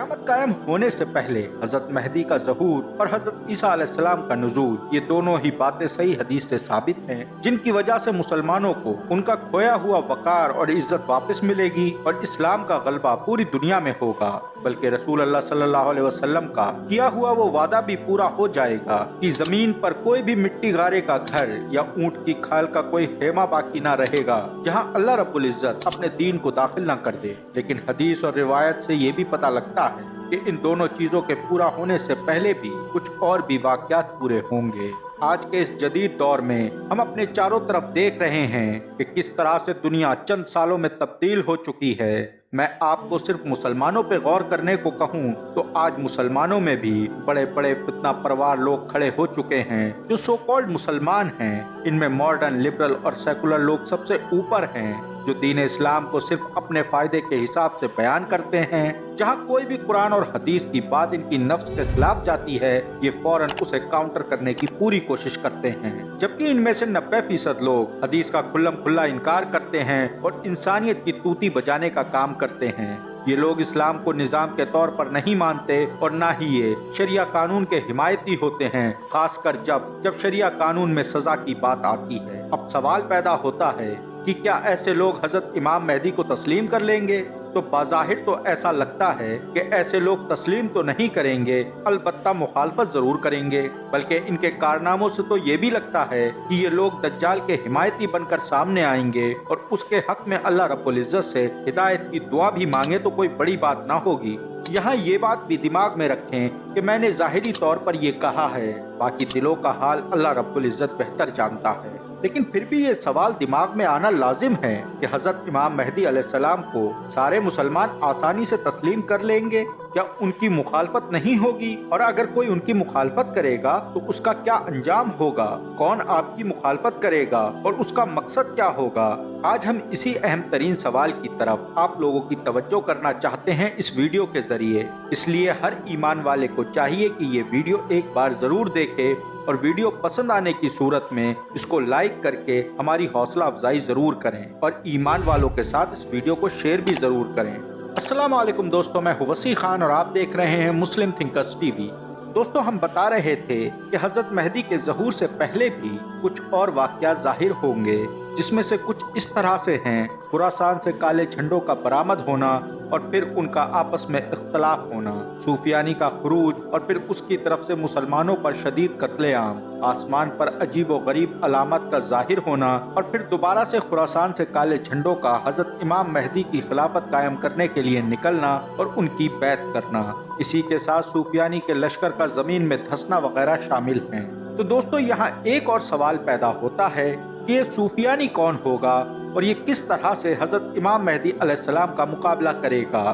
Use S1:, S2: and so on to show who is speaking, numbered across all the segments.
S1: क़यामत कायम होने से पहले हजरत मेहदी का ज़हूर और हजरत ईसा अलैहिस्सलाम का नुज़ूल, ये दोनों ही बातें सही हदीस से साबित हैं, जिनकी वजह से मुसलमानों को उनका खोया हुआ वकार और इज्जत वापस मिलेगी और इस्लाम का गलबा पूरी दुनिया में होगा। बल्कि रसूल अल्लाह सल्लल्लाहु अलैहि वसल्लम का किया हुआ वो वादा भी पूरा हो जाएगा कि जमीन पर कोई भी मिट्टी गारे का घर या ऊंट की खाल का कोई खेमा बाकी ना रहेगा जहां अल्लाह रब्बुल इज्जत अपने दीन को दाखिल ना कर दे। लेकिन हदीस और रिवायत से ये भी पता लगता है कि इन दोनों चीजों के पूरा होने से पहले भी कुछ और भी वाक़यात पूरे होंगे। आज के इस जदीद दौर में हम अपने चारों तरफ देख रहे हैं कि किस तरह से दुनिया चंद सालों में तब्दील हो चुकी है। मैं आपको सिर्फ मुसलमानों पे गौर करने को कहूँ तो आज मुसलमानों में भी बड़े बड़े फितना परवार लोग खड़े हो चुके हैं जो सो कॉल्ड मुसलमान हैं। इनमें मॉडर्न, लिबरल और सेकुलर लोग सबसे ऊपर हैं, जो दीन इस्लाम को सिर्फ अपने फायदे के हिसाब से बयान करते हैं। जहां कोई भी कुरान और हदीस की बात इनकी नफ्स के खिलाफ जाती है, ये फौरन उसे काउंटर करने की पूरी कोशिश करते हैं। जबकि इनमें से 90% लोग हदीस का खुल्लम खुल्ला इनकार करते हैं और इंसानियत की तूती बजाने का काम करते हैं। ये लोग इस्लाम को निजाम के तौर पर नहीं मानते और ना ही ये शरिया कानून के हिमायती होते हैं, खासकर जब शरिया कानून में सजा की बात आती है। अब सवाल पैदा होता है कि क्या ऐसे लोग हजरत इमाम मेहदी को तस्लीम कर लेंगे? तो बाज़ाहिर तो ऐसा लगता है कि ऐसे लोग तस्लीम तो नहीं करेंगे, अलबत्ता मुखालफत जरूर करेंगे। बल्कि इनके कारनामों से तो ये भी लगता है कि ये लोग दज्जाल के हिमायती बनकर सामने आएंगे और उसके हक में अल्लाह रब्बुल इज्जत से हिदायत की दुआ भी मांगे तो कोई बड़ी बात ना होगी। यहाँ ये बात भी दिमाग में रखें कि मैंने ज़ाहिरी तौर पर ये कहा है, बाकी दिलों का हाल अल्लाह रब्बुल इज्जत बेहतर जानता है। लेकिन फिर भी ये सवाल दिमाग में आना लाजिम है कि हजरत इमाम मेहदी अलैहिस्सलाम को सारे मुसलमान आसानी से तस्लीम कर लेंगे? क्या उनकी मुखालफत नहीं होगी? और अगर कोई उनकी मुखालफत करेगा तो उसका क्या अंजाम होगा? कौन आपकी मुखालफत करेगा और उसका मकसद क्या होगा? आज हम इसी अहम तरीन सवाल की तरफ आप लोगों की तवज्जो करना चाहते हैं इस वीडियो के जरिए। इसलिए हर ईमान वाले को चाहिए कि ये वीडियो एक बार जरूर देखे और वीडियो पसंद आने की सूरत में इसको लाइक करके हमारी हौसला अफजाई जरूर करें और ईमान वालों के साथ इस वीडियो को शेयर भी जरूर करें। अस्सलाम वालेकुम दोस्तों, मैं हूं वसी खान और आप देख रहे हैं मुस्लिम थिंकर्स टीवी। दोस्तों, हम बता रहे थे कि हजरत मेहदी के ज़हूर से पहले भी कुछ और वाक़यात ज़ाहिर होंगे, जिसमें से कुछ इस तरह से हैं: खुरासान से काले झंडों का बरामद होना और फिर उनका आपस में इख्तलाफ होना, सूफियानी का खुरूज और फिर उसकी तरफ से मुसलमानों पर शदीद कत्लेआम, आसमान पर अजीब व गरीब अलामत का जाहिर होना और फिर दोबारा से खुरासान से काले झंडों का हजरत इमाम मेहदी की खिलाफत कायम करने के लिए निकलना और उनकी बैत करना। इसी के साथ सूफियानी के लश्कर का जमीन में धंसना वगैरह शामिल हैं। तो दोस्तों, यहाँ एक और सवाल पैदा होता है कि ये सूफियानी कौन होगा और ये किस तरह से हजरत इमाम मेहदी अलैहिस्सलाम का मुकाबला करेगा।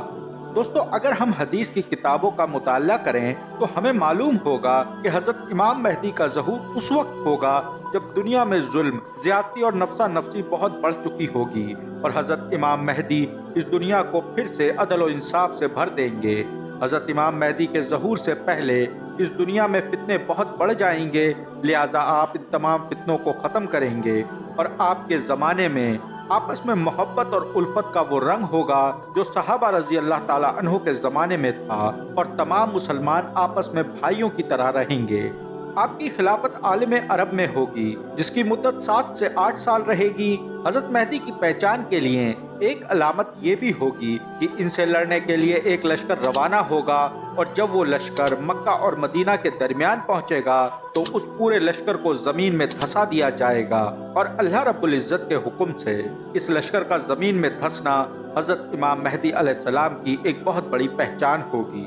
S1: दोस्तों, अगर हम हदीस की किताबों का मुताला करें तो हमें मालूम होगा कि हजरत इमाम मेहदी का ज़हूर उस वक्त होगा जब दुनिया में जुल्म, ज़्यादती और नफ्सा नफ्सी बहुत बढ़ चुकी होगी और हजरत इमाम मेहदी इस दुनिया को फिर से अदल और इंसाफ से भर देंगे। हजरत इमाम मेहदी के ज़हूर से पहले इस दुनिया में फितने बहुत बढ़ जाएंगे, लिहाजा आप इन तमाम फितनों को ख़त्म करेंगे और आपके ज़माने में आपस में मोहब्बत और उल्फत का वो रंग होगा जो सहाबा रजी अल्लाह ताला अन्हो के ज़माने में था और तमाम मुसलमान आपस में भाइयों की तरह रहेंगे। आपकी खिलाफत आलम अरब में होगी, जिसकी मुद्दत 7 से 8 साल रहेगी। हजरत मेहदी की पहचान के लिए एक अलामत ये भी होगी कि इनसे लड़ने के लिए एक लश्कर रवाना होगा और जब वो लश्कर मक्का और मदीना के दरमियान पहुंचेगा तो उस पूरे लश्कर को जमीन में धंसा दिया जाएगा और अल्लाह रब्बुल इज्जत के हुक्म से इस लश्कर का जमीन में धंसना हजरत इमाम मेहदी अलैहिस्सलाम की एक बहुत बड़ी पहचान होगी।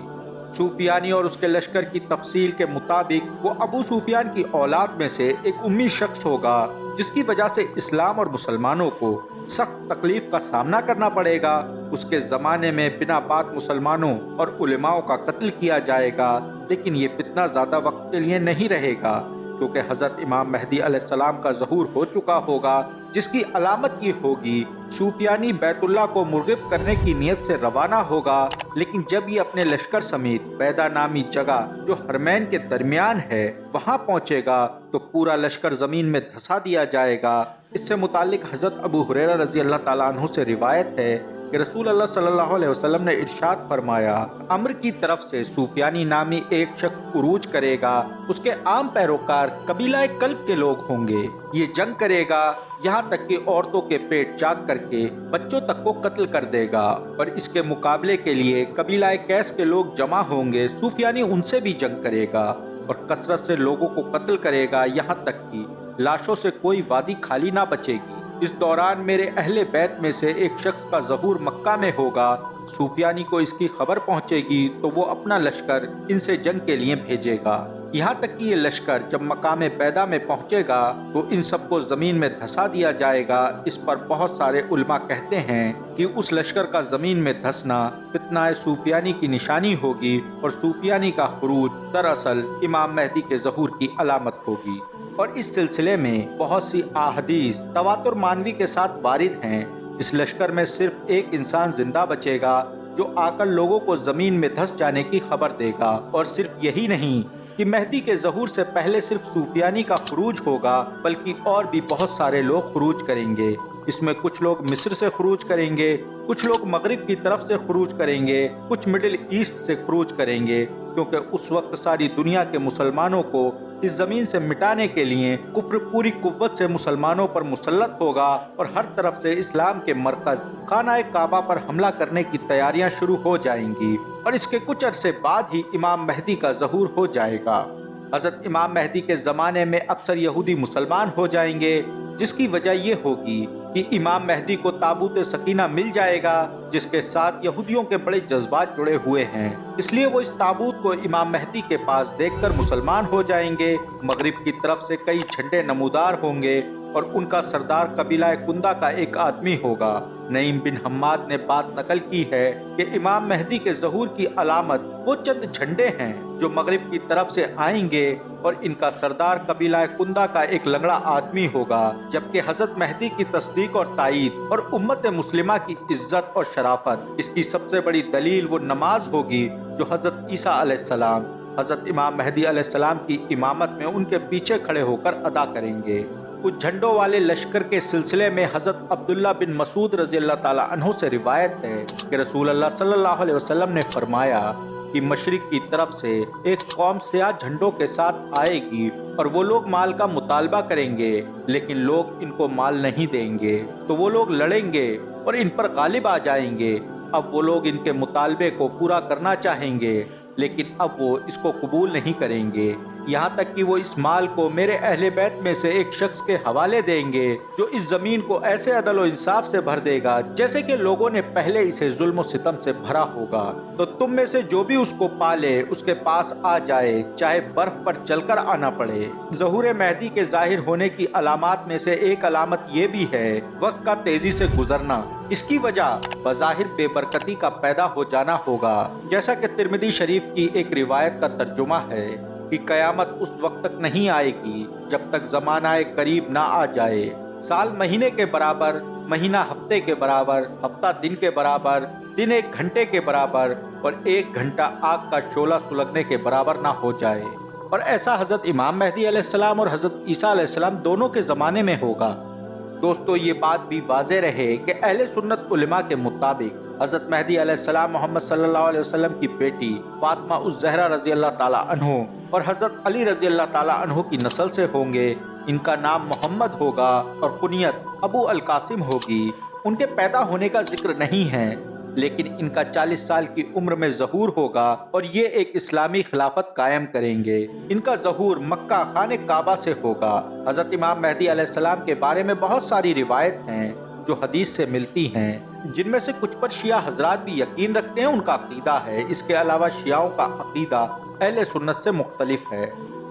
S1: सूफियानी और उसके लश्कर की तफसील के मुताबिक वो अबू सुफियान की औलाद में से एक उम्मी शख्स होगा, जिसकी वजह से इस्लाम और मुसलमानों को सख्त तकलीफ का सामना करना पड़ेगा। उसके ज़माने में बिना बात मुसलमानों और उलेमाओं का कत्ल किया जाएगा, लेकिन ये फितना ज़्यादा वक्त के लिए नहीं रहेगा क्योंकि हज़रत इमाम मेहदी अलैहिस्सलाम का ज़हूर हो चुका होगा, जिसकी अलामत ये होगी सूफियानी बैतुल्लाह को मुर्गिब करने की नीयत से रवाना होगा। लेकिन जब ये अपने लश्कर समेत बैदा नामी जगह जो हरमैन के दरमियान है वहाँ पहुँचेगा तो पूरा लश्कर ज़मीन में धंसा दिया जाएगा। इससे मुतालिक हज़रत अबू हुरैरा रज़ी अल्लाह ताला अन्हु से रिवायत है کہ رسول اللہ صلی اللہ علیہ وسلم نے ارشاد فرمایا، امر کی طرف سے سفیانی نامی ایک شخص عروج کرے گا، اس کے عام پیروکار قبیلہ کلب کے لوگ ہوں گے۔ یہ جنگ کرے گا، یہاں تک کہ عورتوں کے پیٹ چاک کر کے بچوں تک کو قتل کر دے گا، اور اس کے مقابلے کے لیے قبیلہ کیس کے لوگ جمع ہوں گے، سفیانی ان سے بھی جنگ کرے گا اور کثرت سے لوگوں کو قتل کرے گا، یہاں تک کہ لاشوں سے کوئی وادی خالی نہ بچے گی۔ اس دوران میرے اہل بیت میں سے ایک شخص کا ظہور مکہ میں ہوگا، سفیانی کو اس کی خبر پہنچے گی تو وہ اپنا لشکر ان سے جنگ کے لیے بھیجے گا، یہاں تک کہ یہ لشکر جب مقام بیدا میں پہنچے گا تو ان سب کو زمین میں دھسا دیا جائے گا۔ اس پر بہت سارے علماء کہتے ہیں کہ اس لشکر کا زمین میں دھسنا فتنہ سفیانی کی نشانی ہوگی، اور سفیانی کا خروج دراصل امام مہدی کے ظہور کی علامت ہوگی۔ اور اس سلسلے میں بہت سی احادیث تواتر مانوی کے ساتھ وارد ہیں۔ اس لشکر میں صرف ایک انسان زندہ بچے گا جو آ کر لوگوں کو زمین میں دھس جانے کی خبر دے گا، اور صرف یہی نہیں کہ مہدی کے ظہور سے پہلے صرف سفیانی کا خروج ہوگا، بلکہ اور بھی بہت سارے لوگ خروج کریں گے۔ اس میں کچھ لوگ مصر سے خروج کریں گے، کچھ لوگ مغرب کی طرف سے خروج کریں گے، کچھ مڈل ایسٹ سے خروج کریں گے، کیونکہ اس وقت ساری دنیا کے مسلمانوں کو اس زمین سے مٹانے کے لیے کفر پوری قوت سے مسلمانوں پر مسلط ہوگا، اور ہر طرف سے اسلام کے مرکز خانہ کعبہ پر حملہ کرنے کی تیاریاں شروع ہو جائیں گی، اور اس کے کچھ عرصے بعد ہی امام مہدی کا ظہور ہو جائے گا۔ حضرت امام مہدی کے زمانے میں اکثر یہودی مسلمان ہو جائیں گے، جس کی وجہ یہ ہوگی کہ امام مہدی کو تابوت سکینہ مل جائے گا، جس کے ساتھ یہودیوں کے بڑے جذبات جڑے ہوئے ہیں، اس لیے وہ اس تابوت کو امام مہدی کے پاس دیکھ کر مسلمان ہو جائیں گے۔ مغرب کی طرف سے کئی جھنڈے نمودار ہوں گے، اور ان کا سردار قبیلہ کندہ کا ایک آدمی ہوگا۔ نعیم بن حماد نے بات نقل کی ہے کہ امام مہدی کے ظہور کی علامت وہ چند جھنڈے ہیں جو مغرب کی طرف سے آئیں گے، اور ان کا سردار قبیلہ کندہ کا ایک لنگڑا آدمی ہوگا، جبکہ حضرت مہدی کی تصدیق اور تائید اور امت مسلمہ کی عزت اور شرافت، اس کی سب سے بڑی دلیل وہ نماز ہوگی جو حضرت عیسیٰ علیہ السلام حضرت امام مہدی علیہ السلام کی امامت میں ان کے پیچھے کھڑے ہو کر ادا کریں گے۔ کچھ جھنڈوں والے لشکر کے سلسلے میں حضرت عبداللہ بن مسعود رضی اللہ تعالیٰ عنہ سے روایت ہے کہ رسول اللہ صلی اللہ علیہ وسلم نے فرمایا کہ مشرق کی طرف سے ایک قوم سیاہ جھنڈوں کے ساتھ آئے گی، اور وہ لوگ مال کا مطالبہ کریں گے، لیکن لوگ ان کو مال نہیں دیں گے، تو وہ لوگ لڑیں گے اور ان پر غالب آ جائیں گے۔ اب وہ لوگ ان کے مطالبے کو پورا کرنا چاہیں گے، لیکن اب وہ اس کو قبول نہیں کریں گے، یہاں تک کہ وہ اس مال کو میرے اہل بیت میں سے ایک شخص کے حوالے دیں گے جو اس زمین کو ایسے عدل و انصاف سے بھر دے گا جیسے کہ لوگوں نے پہلے اسے ظلم و ستم سے بھرا ہوگا۔ تو تم میں سے جو بھی اس کو پالے اس کے پاس آ جائے، چاہے برف پر چل کر آنا پڑے۔ ظہور مہدی کے ظاہر ہونے کی علامات میں سے ایک علامت یہ بھی ہے وقت کا تیزی سے گزرنا۔ اس کی وجہ بظاہر بے برکتی کا پیدا ہو جانا ہوگا، جیسا کہ ترمذی شریف کی ایک روایت کا ترجمہ ہے کہ قیامت اس وقت تک نہیں آئے گی جب تک زمانہ قریب نہ آ جائے۔ سال مہینے کے برابر، مہینہ ہفتے کے برابر، ہفتہ دن کے برابر، دن ایک گھنٹے کے برابر، اور ایک گھنٹہ آگ کا شعلہ سلگنے کے برابر نہ ہو جائے۔ اور ایسا حضرت امام مہدی علیہ السلام اور حضرت عیسیٰ علیہ السلام دونوں کے زمانے میں ہوگا۔ دوستو، یہ بات بھی واضح رہے کہ اہل سنت علماء کے مطابق حضرت مہدی علیہ السلام محمد صلی اللہ علیہ وسلم کی بیٹی فاطمہ الزہرا رضی اللہ تعالیٰ عنہ اور حضرت علی رضی اللہ تعالیٰ عنہ کی نسل سے ہوں گے۔ ان کا نام محمد ہوگا اور کنیت ابو القاسم ہوگی۔ ان کے پیدا ہونے کا ذکر نہیں ہے، لیکن ان کا 40 سال کی عمر میں ظہور ہوگا اور یہ ایک اسلامی خلافت قائم کریں گے۔ ان کا ظہور مکہ خانہ کعبہ سے ہوگا۔ حضرت امام مہدی علیہ السلام کے بارے میں بہت ساری روایت ہیں جو حدیث سے ملتی ہیں، جن میں سے کچھ پر شیعہ حضرات بھی یقین رکھتے ہیں، ان کا عقیدہ ہے۔ اس کے علاوہ شیعوں کا عقیدہ اہل سنت سے مختلف ہے۔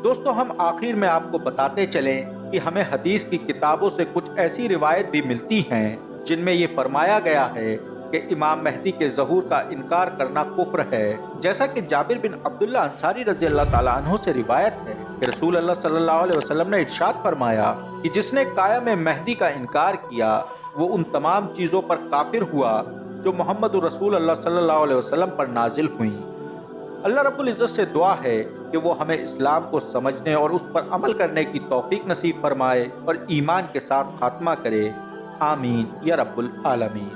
S1: دوستو، ہم آخر میں آپ کو بتاتے چلیں کہ ہمیں حدیث کی کتابوں سے کچھ ایسی روایت بھی ملتی ہیں جن میں یہ فرمایا گیا ہے کہ امام مہدی کے ظہور کا انکار کرنا کفر ہے، جیسا کہ جابر بن عبداللہ انصاری رضی اللہ تعالیٰ عنہ سے روایت ہے کہ رسول اللہ صلی اللہ علیہ وسلم نے ارشاد فرمایا کہ جس نے قائم مہدی کا انکار کیا وہ ان تمام چیزوں پر کافر ہوا جو محمد رسول اللہ صلی اللہ علیہ وسلم پر نازل ہوئیں۔ اللہ رب العزت سے دعا ہے کہ وہ ہمیں اسلام کو سمجھنے اور اس پر عمل کرنے کی توفیق نصیب فرمائے اور ایمان کے ساتھ خاتمہ کرے۔ آمین یا رب العالمین۔